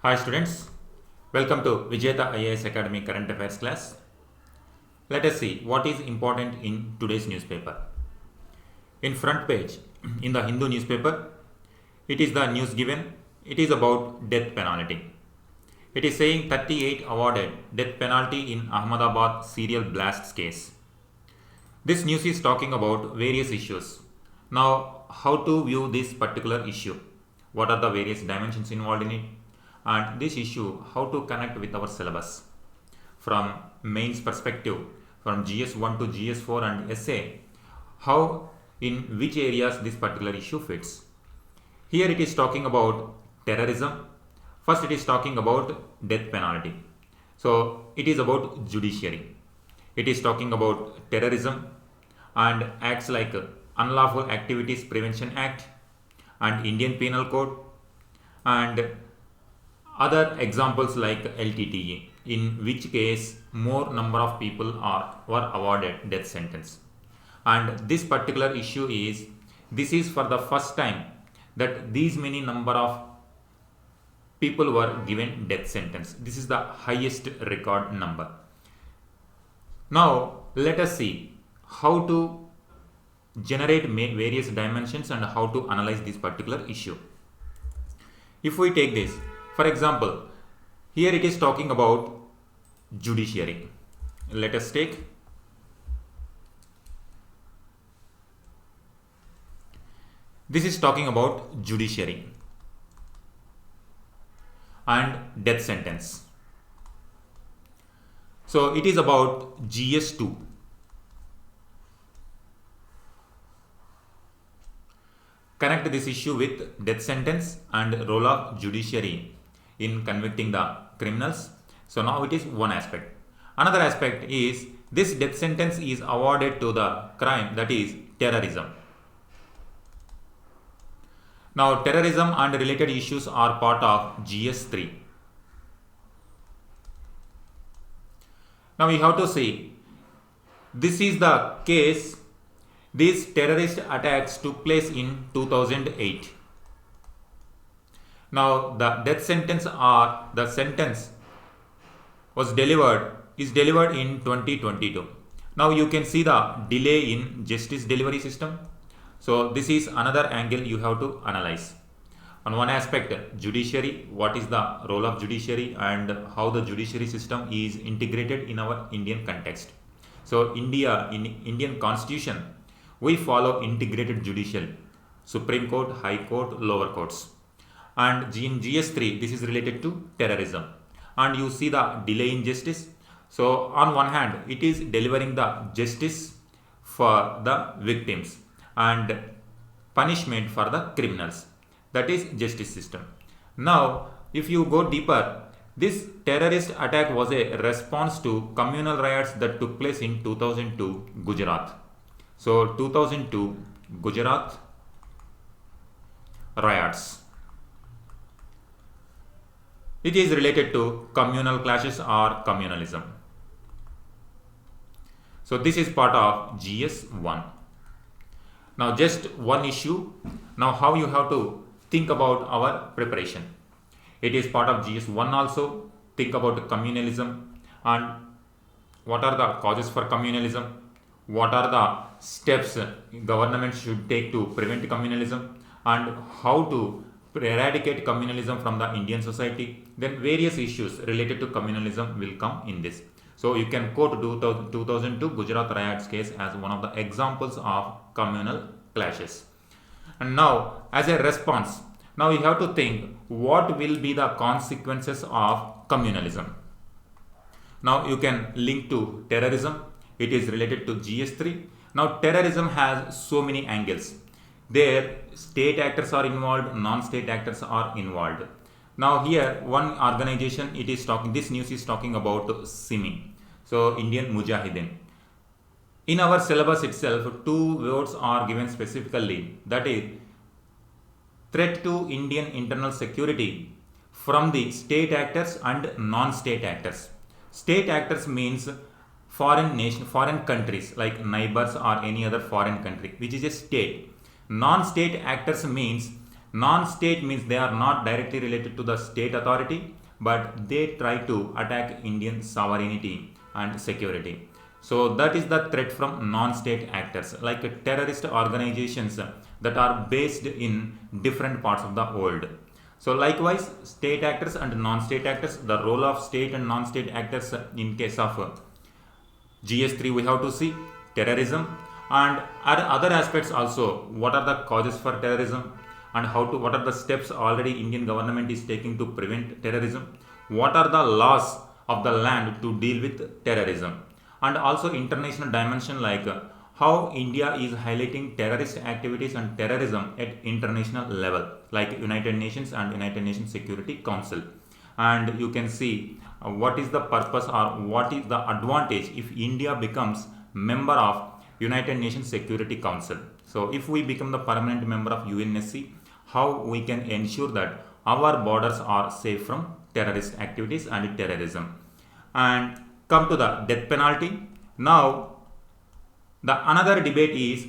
Hi students, welcome to Vijayata IAS Academy Current Affairs class. Let us see what is important in today's newspaper. In front page, in the Hindu newspaper, it is the news given. It is about death penalty. It is saying 38 awarded death penalty in Ahmedabad serial blasts case. This news is talking about various issues. Now, how to view this particular issue? What are the various dimensions involved in it? And this issue, how to connect with our syllabus from mains perspective, from GS1 to GS4 and essay, how in which areas this particular issue fits. Here it is talking about terrorism. First it is talking about death penalty. So it is about judiciary. It is talking about terrorism and acts like Unlawful Activities Prevention Act and Indian Penal Code and other examples like LTTE, in which case more number of people were awarded death sentence. And this particular issue is, this is for the first time that these many number of people were given death sentence. This is the highest record number. Now let us see how to generate various dimensions and how to analyze this particular issue. If we take this, for example, here it is talking about judiciary. Let us take this is talking about judiciary and death sentence. So it is about GS2. Connect this issue with death sentence and role of judiciary in convicting the criminals. So now it is one aspect. Another aspect is this death sentence is awarded to the crime, that is terrorism. Now terrorism and related issues are part of GS3. Now we have to see, this is the case. These terrorist attacks took place in 2008. Now the death sentence or the sentence is delivered in 2022. Now you can see the delay in justice delivery system. So this is another angle you have to analyze. On one aspect, judiciary, what is the role of judiciary and how the judiciary system is integrated in our Indian context. So in Indian constitution, we follow integrated judicial, Supreme Court, High Court, lower courts. And in GS3, this is related to terrorism. And you see the delay in justice. So on one hand, it is delivering the justice for the victims and punishment for the criminals. That is justice system. Now, if you go deeper, this terrorist attack was a response to communal riots that took place in 2002 Gujarat. So 2002 Gujarat riots. It is related to communal clashes or communalism. So this is part of GS1. Now just one issue. Now how you have to think about our preparation. It is part of GS1 also. Think about communalism and what are the causes for communalism. What are the steps government should take to prevent communalism and how to eradicate communalism from the Indian society. Then various issues related to communalism will come in this. So you can quote 2002 Gujarat riots case as one of the examples of communal clashes. And now as a response, now you have to think what will be the consequences of communalism. Now you can link to terrorism. It is related to GS3. Now terrorism has so many angles. There state actors are involved, non-state actors are involved. Now here one organization, it is talking, this news is talking about SIMI, so Indian Mujahideen. In our syllabus itself, two words are given specifically, that is threat to Indian internal security from the state actors and non-state actors. State actors means foreign countries like neighbors or any other foreign country, which is a state. Non-state actors means Non-state means they are not directly related to the state authority, but they try to attack Indian sovereignty and security. So that is the threat from non-state actors like terrorist organizations that are based in different parts of the world. So likewise, state actors and non-state actors, the role of state and non-state actors in case of GS3 we have to see terrorism and other aspects also. What are the causes for terrorism and what are the steps already Indian government is taking to prevent terrorism? What are the laws of the land to deal with terrorism? And also international dimension like how India is highlighting terrorist activities and terrorism at international level like United Nations and United Nations Security Council. And you can see what is the purpose or what is the advantage if India becomes member of United Nations Security Council. So if we become the permanent member of UNSC, how we can ensure that our borders are safe from terrorist activities and terrorism. And come to the death penalty. Now the another debate is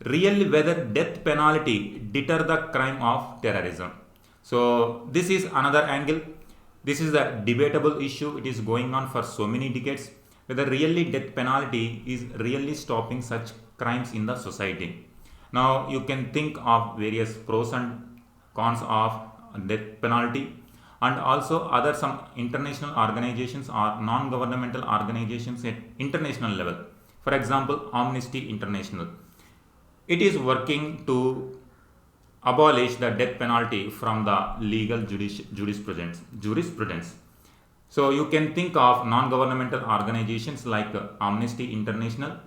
really whether death penalty deter the crime of terrorism. So this is another angle. This is a debatable issue. It is going on for so many decades whether really death penalty is really stopping such crimes in the society. Now you can think of various pros and cons of death penalty and also other some international organizations or non-governmental organizations at international level. For example, Amnesty International. It is working to abolish the death penalty from the legal jurisprudence. So you can think of non-governmental organizations like Amnesty International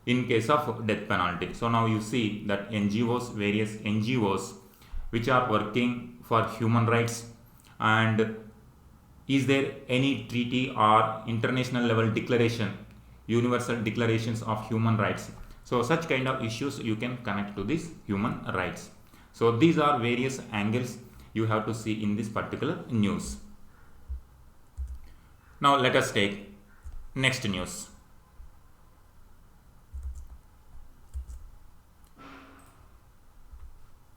in case of death penalty. So now you see that various NGOs which are working for human rights, and is there any treaty or international level declaration, universal declarations of human rights? So such kind of issues you can connect to this human rights. So these are various angles you have to see in this particular news. Now let us take next news.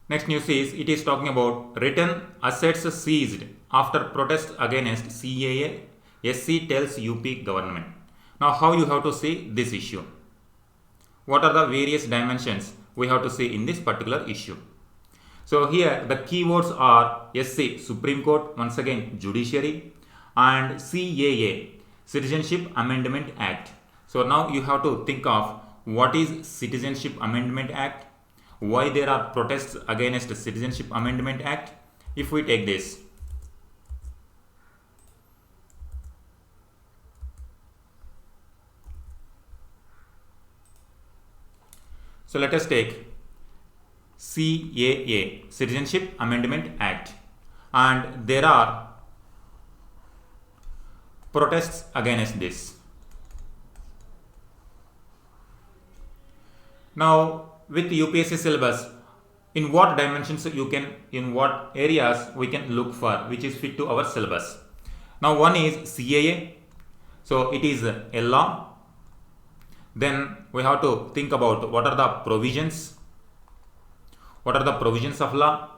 Next news is it is talking about return assets seized after protest against CAA. SC tells UP government. Now how you have to see this issue? What are the various dimensions we have to see in this particular issue? So here the keywords are SC Supreme Court, once again Judiciary, and CAA Citizenship Amendment Act. So now you have to think of what is Citizenship Amendment Act, why there are protests against Citizenship Amendment Act. If we take this, so let us take CAA Citizenship Amendment Act, and there are protests against this. Now with UPSC syllabus, in what dimensions in what areas we can look for which is fit to our syllabus. Now one is CAA, so it is a law. Then we have to think about what are the provisions of law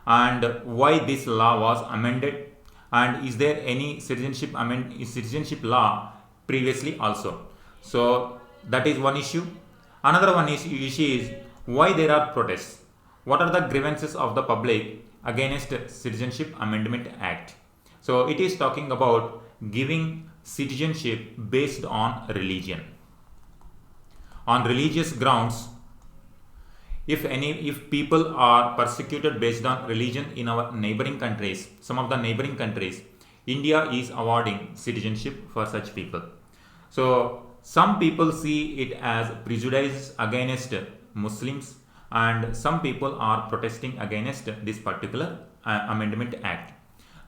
and why this law was amended, and is there any citizenship law previously also. So that is one issue. Another one is why there are protests. What are the grievances of the public against Citizenship Amendment Act? So it is talking about giving citizenship based on religion. On religious grounds, if people are persecuted based on religion in our neighboring countries, some of the neighboring countries, India is awarding citizenship for such people. So some people see it as prejudice against Muslims, and some people are protesting against this particular Amendment Act.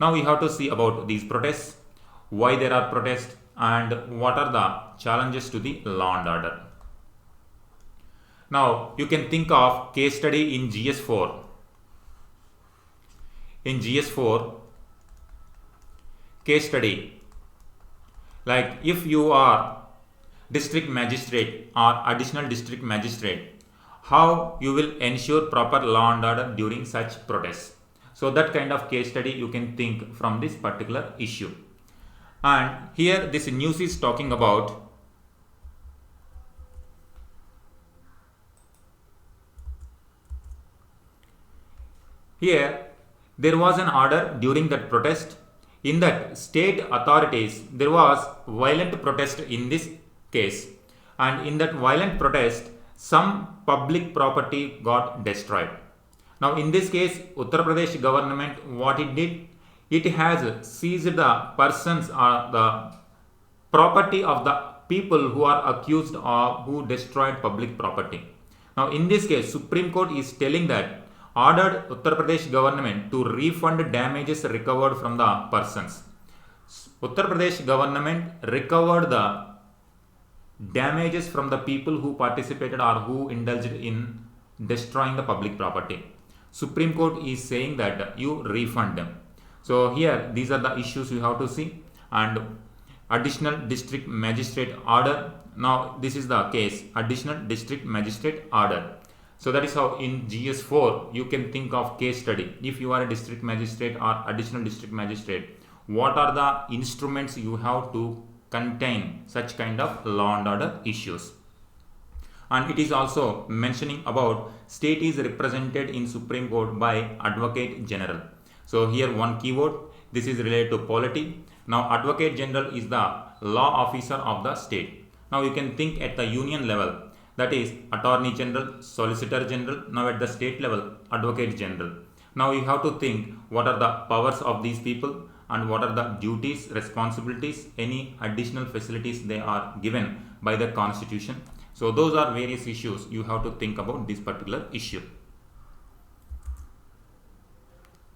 Now we have to see about these protests, why there are protests, and what are the challenges to the law and order. Now you can think of case study in GS4. In GS4 case study, like if you are district magistrate or additional district magistrate, how you will ensure proper law and order during such protests. So that kind of case study you can think from this particular issue. And here this news is talking about here there was an order during that protest. In that state authorities, there was violent protest in this case, and in that violent protest some public property got destroyed. Now in this case Uttar Pradesh government, what it did, it has seized the persons or the property of the people who are accused of who destroyed public property. Now in this case Supreme Court is telling that ordered Uttar Pradesh government to refund damages recovered from the persons. Uttar Pradesh government recovered the damages from the people who participated or who indulged in destroying the public property. Supreme Court is saying that you refund them. So here these are the issues you have to see. And additional district magistrate order. Now this is the case, additional district magistrate order. So that is how in GS4 you can think of case study. If you are a district magistrate or additional district magistrate, what are the instruments you have to contain such kind of law and order issues. And it is also mentioning about state is represented in Supreme Court by Advocate General. So here one keyword, this is related to polity. Now Advocate General is the law officer of the state. Now you can think at the union level, that is Attorney General, Solicitor General. Now at the state level, Advocate General. Now you have to think what are the powers of these people and what are the duties, responsibilities, any additional facilities they are given by the constitution. So those are various issues you have to think about this particular issue.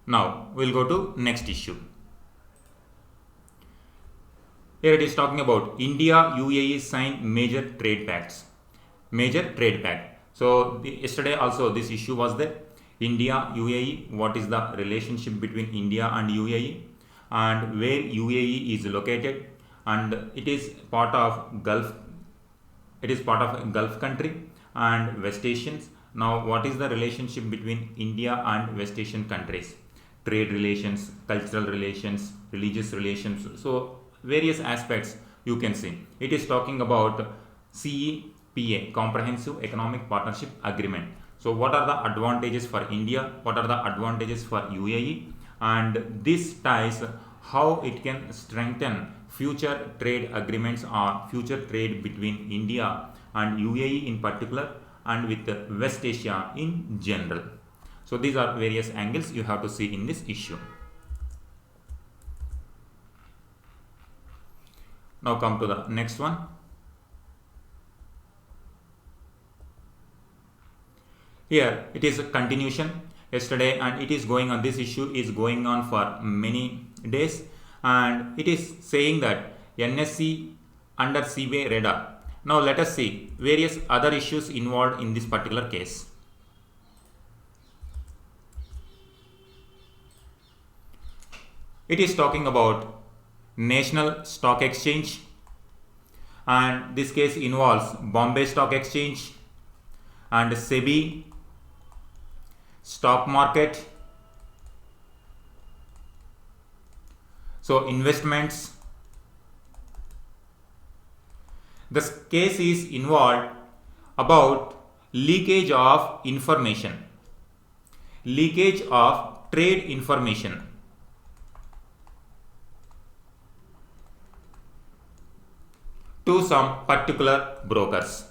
Now we'll go to next issue. Here it is talking about India UAE signed major trade pacts. Major trade pact. So yesterday also this issue was there. India UAE, what is the relationship between India and UAE and where UAE is located, and it is part of Gulf. It is part of Gulf country and West Asians. Now what is the relationship between India and West Asian countries? Trade relations, cultural relations, religious relations. So various aspects you can see. It is talking about CEPA, Comprehensive Economic Partnership Agreement. So what are the advantages for India? What are the advantages for UAE? And this ties how it can strengthen future trade agreements or future trade between India and UAE in particular and with West Asia in general. So these are various angles you have to see in this issue. Now come to the next one. Here it is a continuation yesterday, and it is going on, this issue is going on for many days, and it is saying that NSC under CBA radar. Now let us see various other issues involved in this particular case. It is talking about National Stock Exchange, and this case involves Bombay Stock Exchange and SEBI, stock market, so investments. This case is involved about leakage of information, leakage of trade information. To some particular brokers.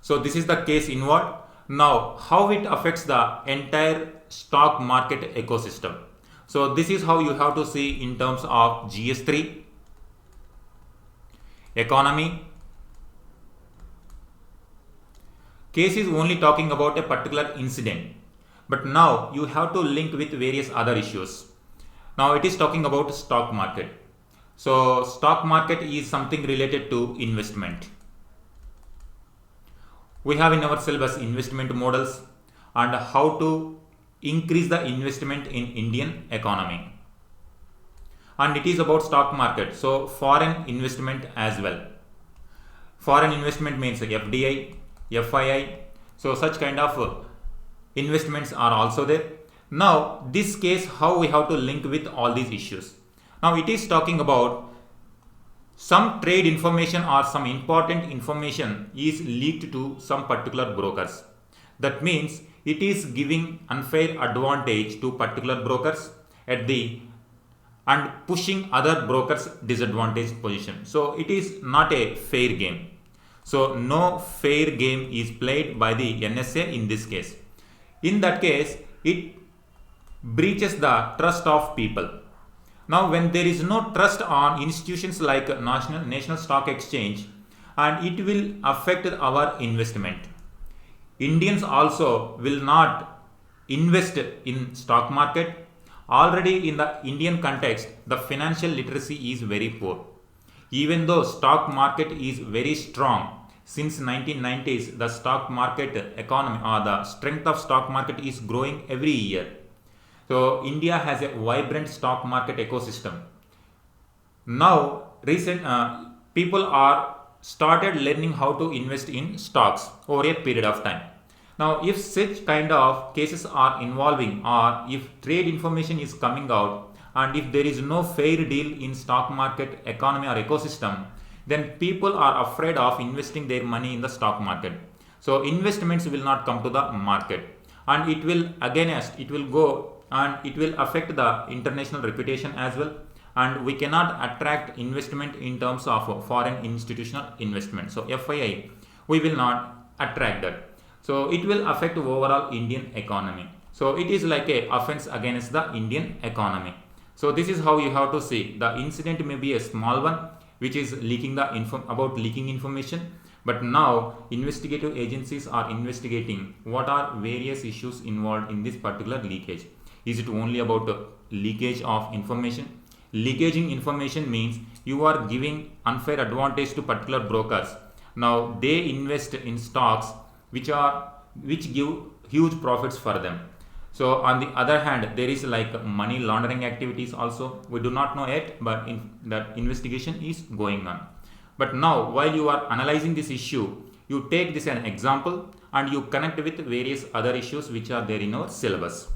So this is the case involved. Now how it affects the entire stock market ecosystem. So this is how you have to see in terms of GS3, economy. Case is only talking about a particular incident, but now you have to link with various other issues. Now it is talking about stock market. So stock market is something related to investment. We have in our syllabus investment models and how to increase the investment in Indian economy. And it is about stock market. So foreign investment as well. Foreign investment means FDI, FII. So such kind of investments are also there. Now this case, how we have to link with all these issues. Now it is talking about some trade information or some important information is leaked to some particular brokers. That means it is giving unfair advantage to particular brokers at the and pushing other brokers disadvantaged position. So it is not a fair game. So no fair game is played by the NSA in this case. In that case, it breaches the trust of people. Now when there is no trust on institutions like National Stock Exchange, and it will affect our investment. Indians also will not invest in stock market. Already in the Indian context, the financial literacy is very poor. Even though stock market is very strong, since 1990s the stock market economy or the strength of stock market is growing every year. So India has a vibrant stock market ecosystem. Now recent people are started learning how to invest in stocks over a period of time. Now if such kind of cases are involving, or if trade information is coming out, and if there is no fair deal in stock market economy or ecosystem, then people are afraid of investing their money in the stock market. So investments will not come to the market, and it will against, it will go, and it will affect the international reputation as well, and we cannot attract investment in terms of foreign institutional investment. So FII, we will not attract that. So it will affect overall Indian economy. So it is like a offense against the Indian economy. So this is how you have to see. The incident may be a small one, which is leaking the about leaking information, but now investigative agencies are investigating what are various issues involved in this particular leakage. Is it only about leakage of information? Leakaging information means you are giving unfair advantage to particular brokers. Now they invest in stocks which give huge profits for them. So on the other hand, there is like money laundering activities also. We do not know yet, but that investigation is going on. But now while you are analyzing this issue, you take this an example and you connect with various other issues which are there in our syllabus.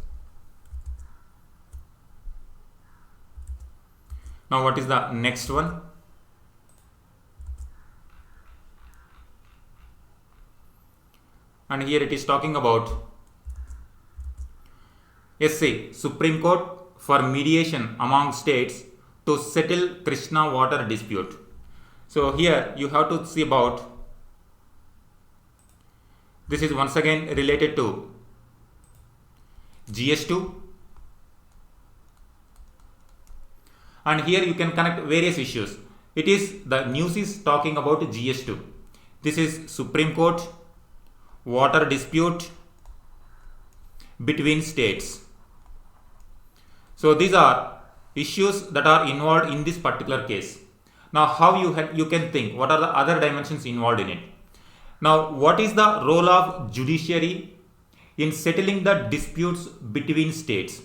Now what is the next one? And here it is talking about essay, Supreme Court for mediation among states to settle Krishna water dispute. So here you have to see about, this is once again related to GS2, and here you can connect various issues. It is, the news is talking about GS2. This is Supreme Court, water dispute between states. So these are issues that are involved in this particular case. Now how you can think, what are the other dimensions involved in it? Now what is the role of judiciary in settling the disputes between states?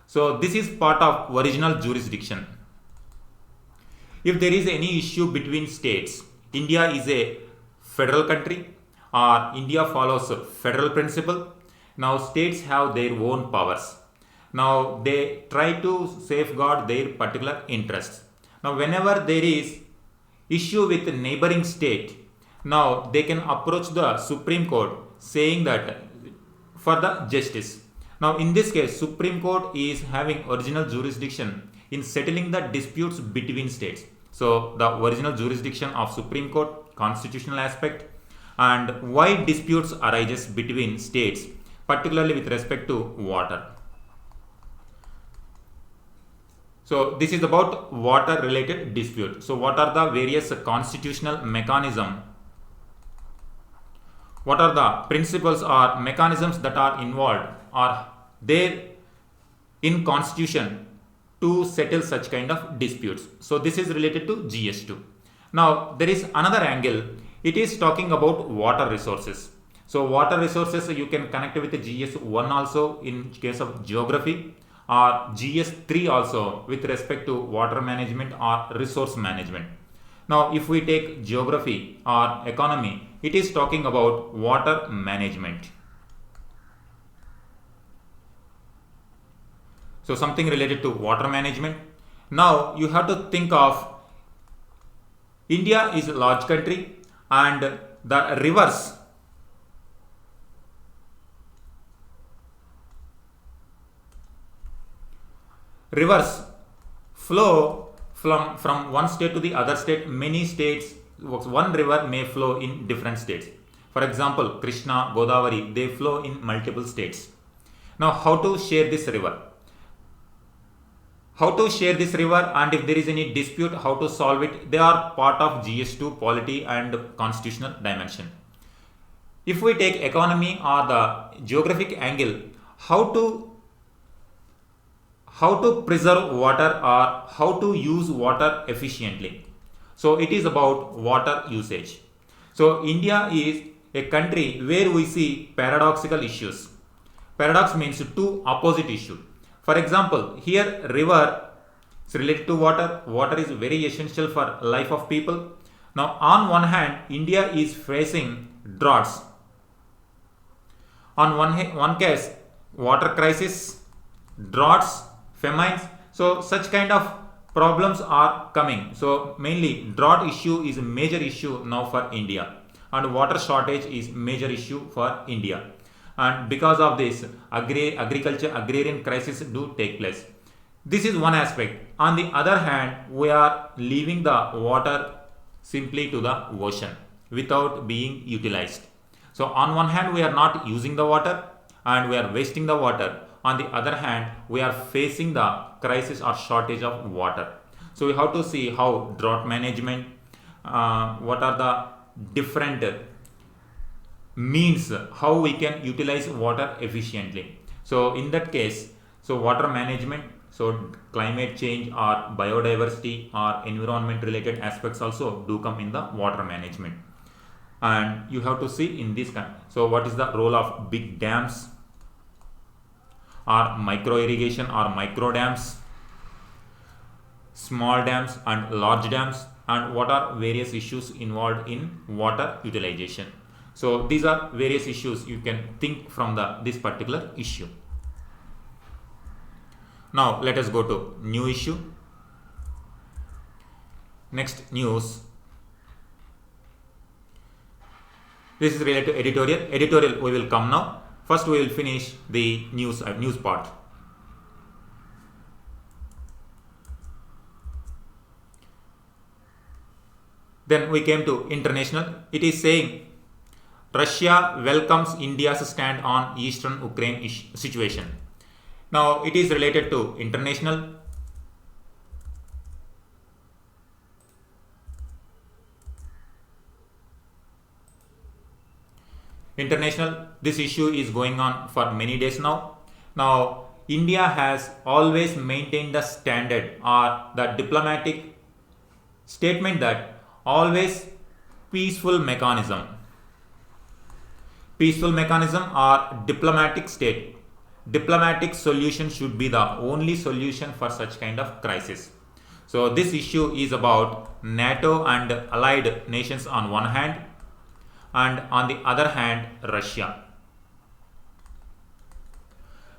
So this is part of original jurisdiction. If there is any issue between states, India is a federal country, or India follows federal principle. Now states have their own powers. Now they try to safeguard their particular interests. Now whenever there is issue with a neighboring state, now they can approach the Supreme Court saying that for the justice. Now in this case, Supreme Court is having original jurisdiction in settling the disputes between states. So the original jurisdiction of Supreme Court, constitutional aspect, and why disputes arises between states, particularly with respect to water. So this is about water related dispute. So what are the various constitutional mechanisms? What are the principles or mechanisms that are involved or there in constitution to settle such kind of disputes? So this is related to GS2. Now there is another angle. It is talking about water resources. So water resources you can connect with the GS1 also in case of geography, or GS3 also with respect to water management or resource management. Now if we take geography or economy, It is talking about water management. So something related to water management. Now you have to think of India is a large country and the rivers flow from one state to the other state. Many states, one river may flow in different states. For example, Krishna, Godavari, they flow in multiple states. Now how to share this river? How to share this river, and if there is any dispute, how to solve it? They are part of GS2 polity and constitutional dimension. If we take economy or the geographic angle, how to preserve water or how to use water efficiently. So it is about water usage. So India is a country where we see paradoxical issues. Paradox means two opposite issues. For example, here river is related to water. Water is very essential for life of people. Now on one hand, India is facing droughts. On one case, water crisis, droughts, famines. So such kind of problems are coming. So mainly drought issue is a major issue now for India, and water shortage is major issue for India. And because of this, agrarian crisis do take place. This is one aspect. On the other hand, we are leaving the water simply to the ocean without being utilized. So on one hand, we are not using the water and we are wasting the water. On the other hand, we are facing the crisis or shortage of water. So we have to see how drought management, what are the different means how we can utilize water efficiently. So in that case, so water management, so climate change or biodiversity or environment related aspects also do come in the water management. And you have to see in this kind. So what is the role of big dams or micro irrigation or micro dams, small dams and large dams, and what are various issues involved in water utilization. So these are various issues you can think from this particular issue. Now let us go to new issue. Next news. This is related to editorial. Editorial we will come now. First we will finish the news part. Then we came to international. It is saying Russia welcomes India's stand on eastern Ukraine situation. Now it is related to international. International, this issue is going on for many days now. Now India has always maintained the standard or the diplomatic statement that always peaceful mechanism or diplomatic state. Diplomatic solution should be the only solution for such kind of crisis. So this issue is about NATO and allied nations on one hand, and on the other hand Russia.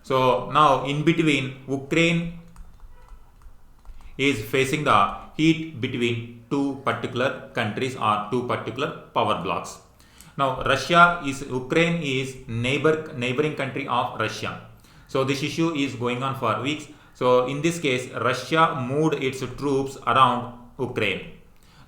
So now in between, Ukraine is facing the heat between two particular countries or two particular power blocks. Now Ukraine is neighboring country of Russia. So this issue is going on for weeks. So in this case, Russia moved its troops around Ukraine.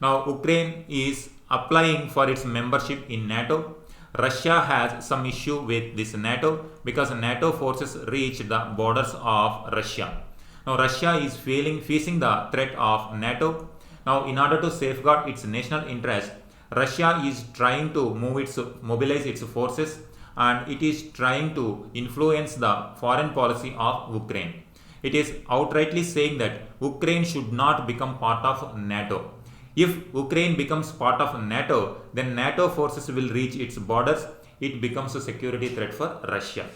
Now Ukraine is applying for its membership in NATO. Russia has some issue with this NATO because NATO forces reach the borders of Russia. Now Russia is facing the threat of NATO. Now in order to safeguard its national interest, Russia is trying to mobilize its forces, and it is trying to influence the foreign policy of Ukraine. It is outrightly saying that Ukraine should not become part of NATO. If Ukraine becomes part of NATO, then NATO forces will reach its borders. It becomes a security threat for Russia.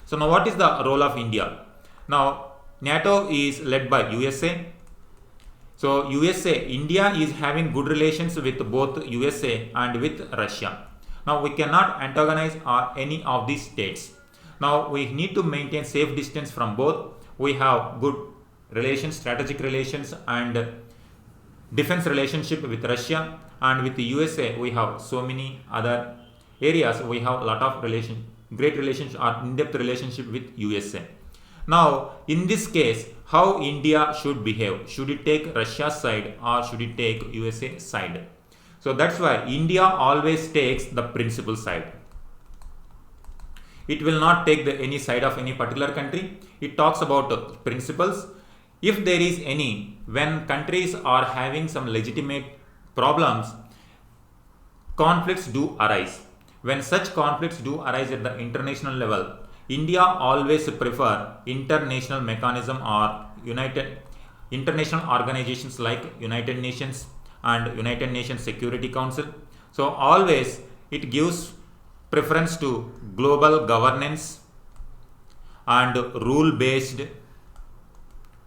So now what is the role of India? Now NATO is led by USA. So India is having good relations with both USA and with Russia. Now we cannot antagonize any of these states. Now we need to maintain safe distance from both. We have good relations, strategic relations and defense relationship with Russia, and with the USA we have so many other areas. We have a lot of great relations or in-depth relationship with USA. Now in this case, how India should behave? Should it take Russia's side or should it take USA side? So that's why India always takes the principal side. It will not take any side of any particular country. It talks about principles. If there is any, when countries are having some legitimate problems, conflicts do arise. When such conflicts do arise at the international level, India always prefer international mechanism or international organizations like United Nations and United Nations Security Council. So always it gives preference to global governance and rule based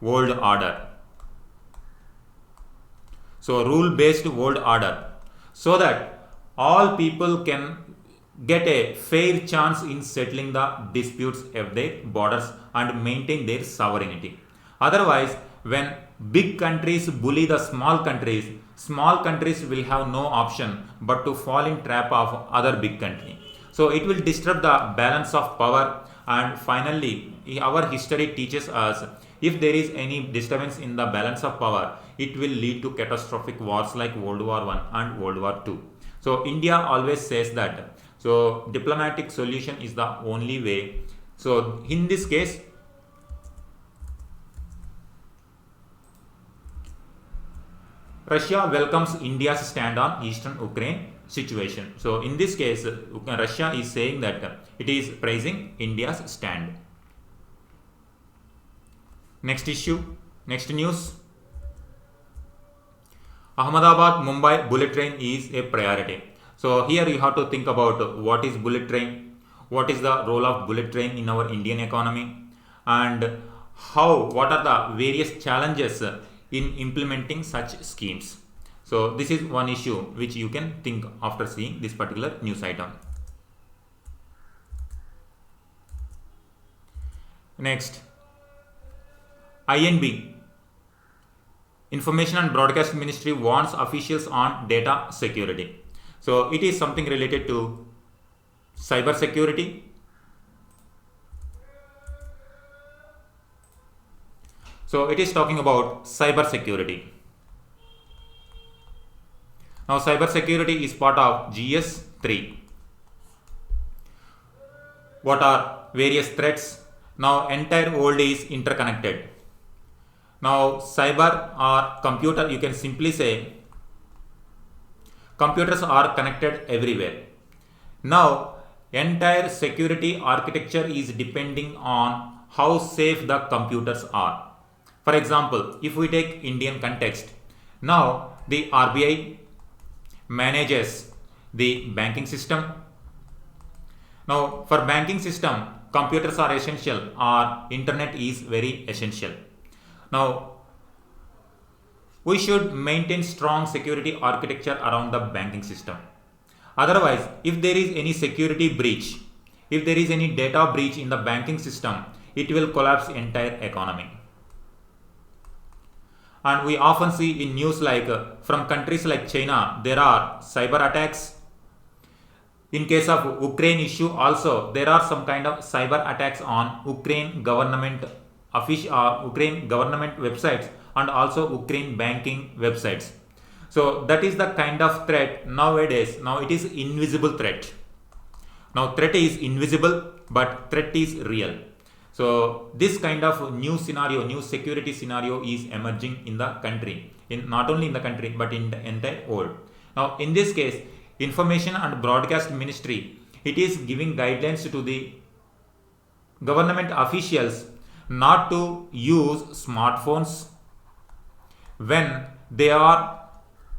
world order. So rule based world order, so that all people can get a fair chance in settling the disputes of their borders and maintain their sovereignty. Otherwise, when big countries bully the small countries will have no option but to fall in trap of other big country. So it will disturb the balance of power, and finally our history teaches us, if there is any disturbance in the balance of power, it will lead to catastrophic wars like World War I and World War II. So India always says that. So diplomatic solution is the only way. So in this case, Russia welcomes India's stand on Eastern Ukraine situation. So in this case, Russia is saying that it is praising India's stand. Next issue, next news. Ahmedabad Mumbai bullet train is a priority. So here you have to think about what is bullet train, what is the role of bullet train in our Indian economy, and what are the various challenges in implementing such schemes. So this is one issue which you can think after seeing this particular news item. Next, INB, Information and Broadcast Ministry warns officials on data security. So it is something related to cyber security. So it is talking about cyber security. Now cyber security is part of GS3. What are various threats? Now entire world is interconnected. Now cyber or computer, you can simply say computers are connected everywhere. Now entire security architecture is depending on how safe the computers are. For example, if we take Indian context, now the RBI manages the banking system. Now for banking system, computers are essential or internet is very essential. Now we should maintain strong security architecture around the banking system. Otherwise, if there is any security breach, if there is any data breach in the banking system, it will collapse entire economy. And we often see in news like from countries like China, there are cyber attacks. In case of Ukraine issue also, there are some kind of cyber attacks on Ukraine government websites and also Ukraine banking websites. So that is the kind of threat nowadays. Now it is invisible threat. Now threat is invisible, but threat is real. So this kind of new scenario, new security scenario is emerging in the country, not only in the country but in the entire world. Now in this case, Information and Broadcast Ministry, it is giving guidelines to the government officials not to use smartphones when they are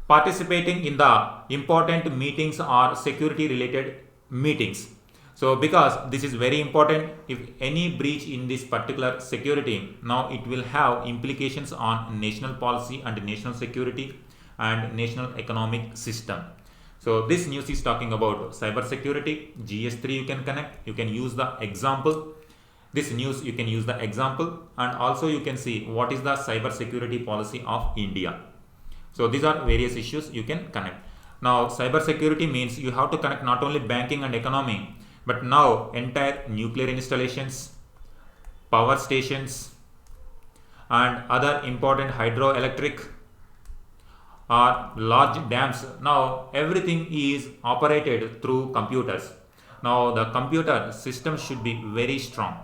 participating in the important meetings or security related meetings. So because this is very important, if any breach in this particular security, now it will have implications on national policy and national security and national economic system. So this news is talking about cyber security. GS3 you can connect. You can use the example. This news you can use the example, and also you can see what is the cyber security policy of India. So these are various issues you can connect. Now cyber security means you have to connect not only banking and economy, but now entire nuclear installations, power stations, and other important hydroelectric or large dams. Now everything is operated through computers. Now the computer system should be very strong.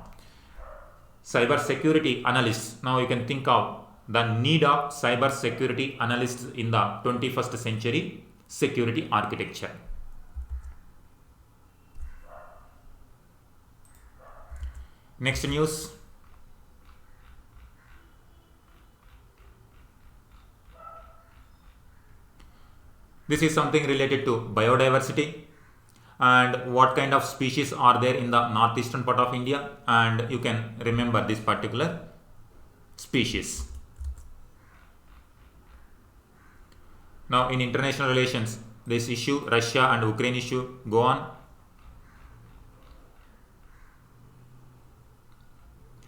Cyber security analysts. Now you can think of the need of cyber security analysts in the 21st century security architecture. Next news. This is something related to biodiversity and what kind of species are there in the northeastern part of India, and you can remember this particular species. Now in international relations, this issue, Russia and Ukraine issue, go on.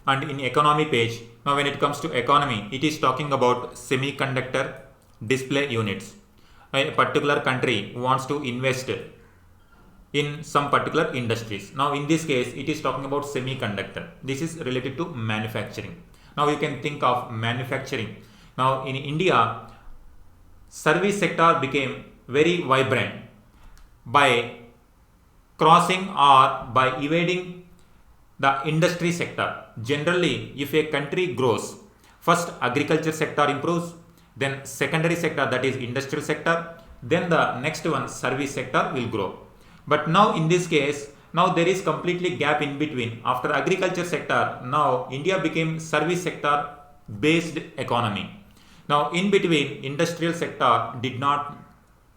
And in economy page, now when it comes to economy, it is talking about semiconductor display units. A particular country wants to invest in some particular industries. Now in this case, it is talking about semiconductor. This is related to manufacturing. Now you can think of manufacturing. Now in India, service sector became very vibrant by crossing or by evading the industry sector. Generally, if a country grows, first agriculture sector improves, then secondary sector, that is industrial sector, then the next one service sector will grow. But now in this case, now there is completely gap in between. After agriculture sector, now India became service sector based economy. Now in between, industrial sector did not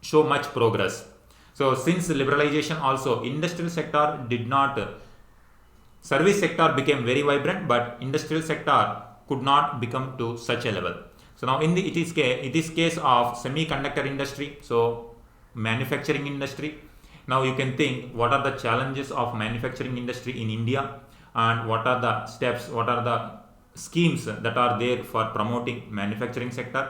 show much progress. So since liberalization also, industrial sector did not, service sector became very vibrant, but industrial sector could not become to such a level. So now in it is case of semiconductor industry, so manufacturing industry. Now you can think what are the challenges of manufacturing industry in India, and what are the steps, what are the schemes that are there for promoting manufacturing sector.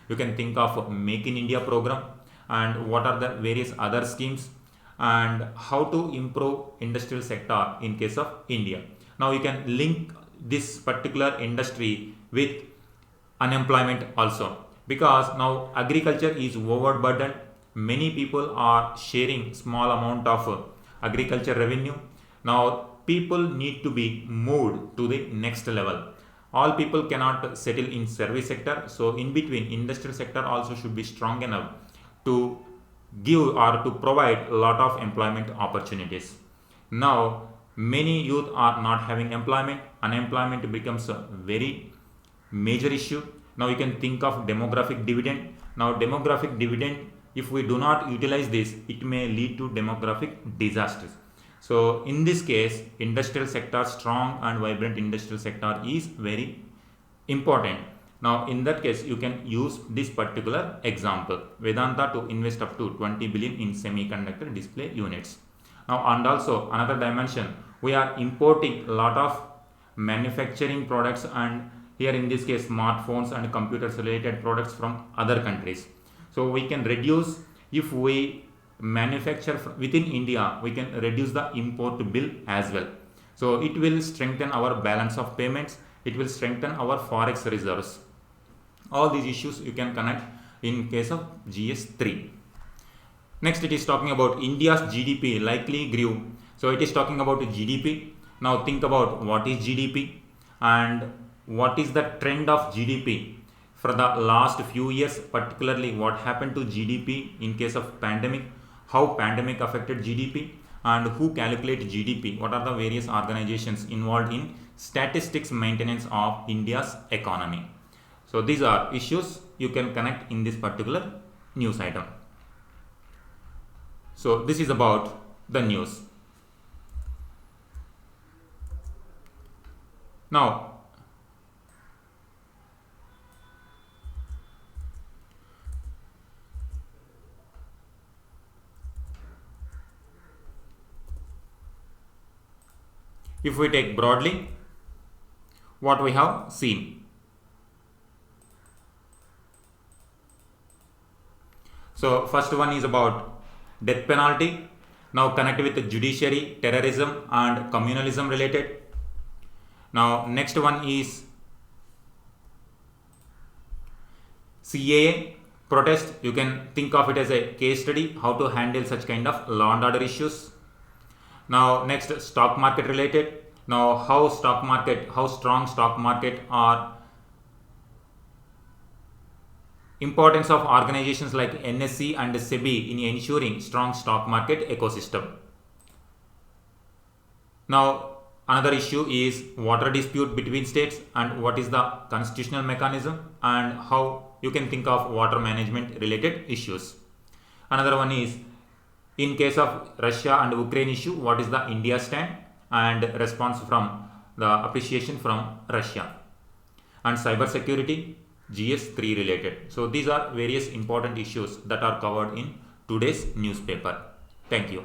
You can think of Make in India program, and what are the various other schemes, and how to improve industrial sector in case of India. Now you can link this particular industry with unemployment also, because now agriculture is overburdened. Many people are sharing small amount of agriculture revenue. Now people need to be moved to the next level. All people cannot settle in service sector, so in between industrial sector also should be strong enough to give or to provide a lot of employment opportunities. Now many youth are not having employment. Unemployment becomes a very major issue. Now you can think of demographic dividend. Now demographic dividend, if we do not utilize this, it may lead to demographic disasters. So in this case, industrial sector, strong and vibrant industrial sector is very important. Now in that case, you can use this particular example, Vedanta to invest up to 20 billion in semiconductor display units. Now and also another dimension, we are importing a lot of manufacturing products, and here in this case smartphones and computers related products from other countries. So we can reduce, if we manufacture within India, we can reduce the import bill as well. So it will strengthen our balance of payments, it will strengthen our forex reserves. All these issues you can connect in case of GS3. Next, it is talking about India's GDP likely grew. So it is talking about GDP. Now think about what is GDP and what is the trend of GDP for the last few years, particularly what happened to GDP in case of pandemic, how pandemic affected GDP, and who calculate GDP, what are the various organizations involved in statistics maintenance of India's economy. So these are issues you can connect in this particular news item. So this is about the news. Now If we take broadly, what we have seen. So first one is about death penalty. Now connect with the judiciary, terrorism and communalism related. Now next one is CAA protest. You can think of it as a case study, how to handle such kind of law and order issues. Now next, stock market related. Now how strong stock market or importance of organizations like NSE and SEBI in ensuring strong stock market ecosystem. Now another issue is water dispute between states and what is the constitutional mechanism and how you can think of water management related issues. Another one is, in case of Russia and Ukraine issue, what is the India stand and response from the appreciation from Russia. And cyber security, GS3 related. So these are various important issues that are covered in today's newspaper. Thank you.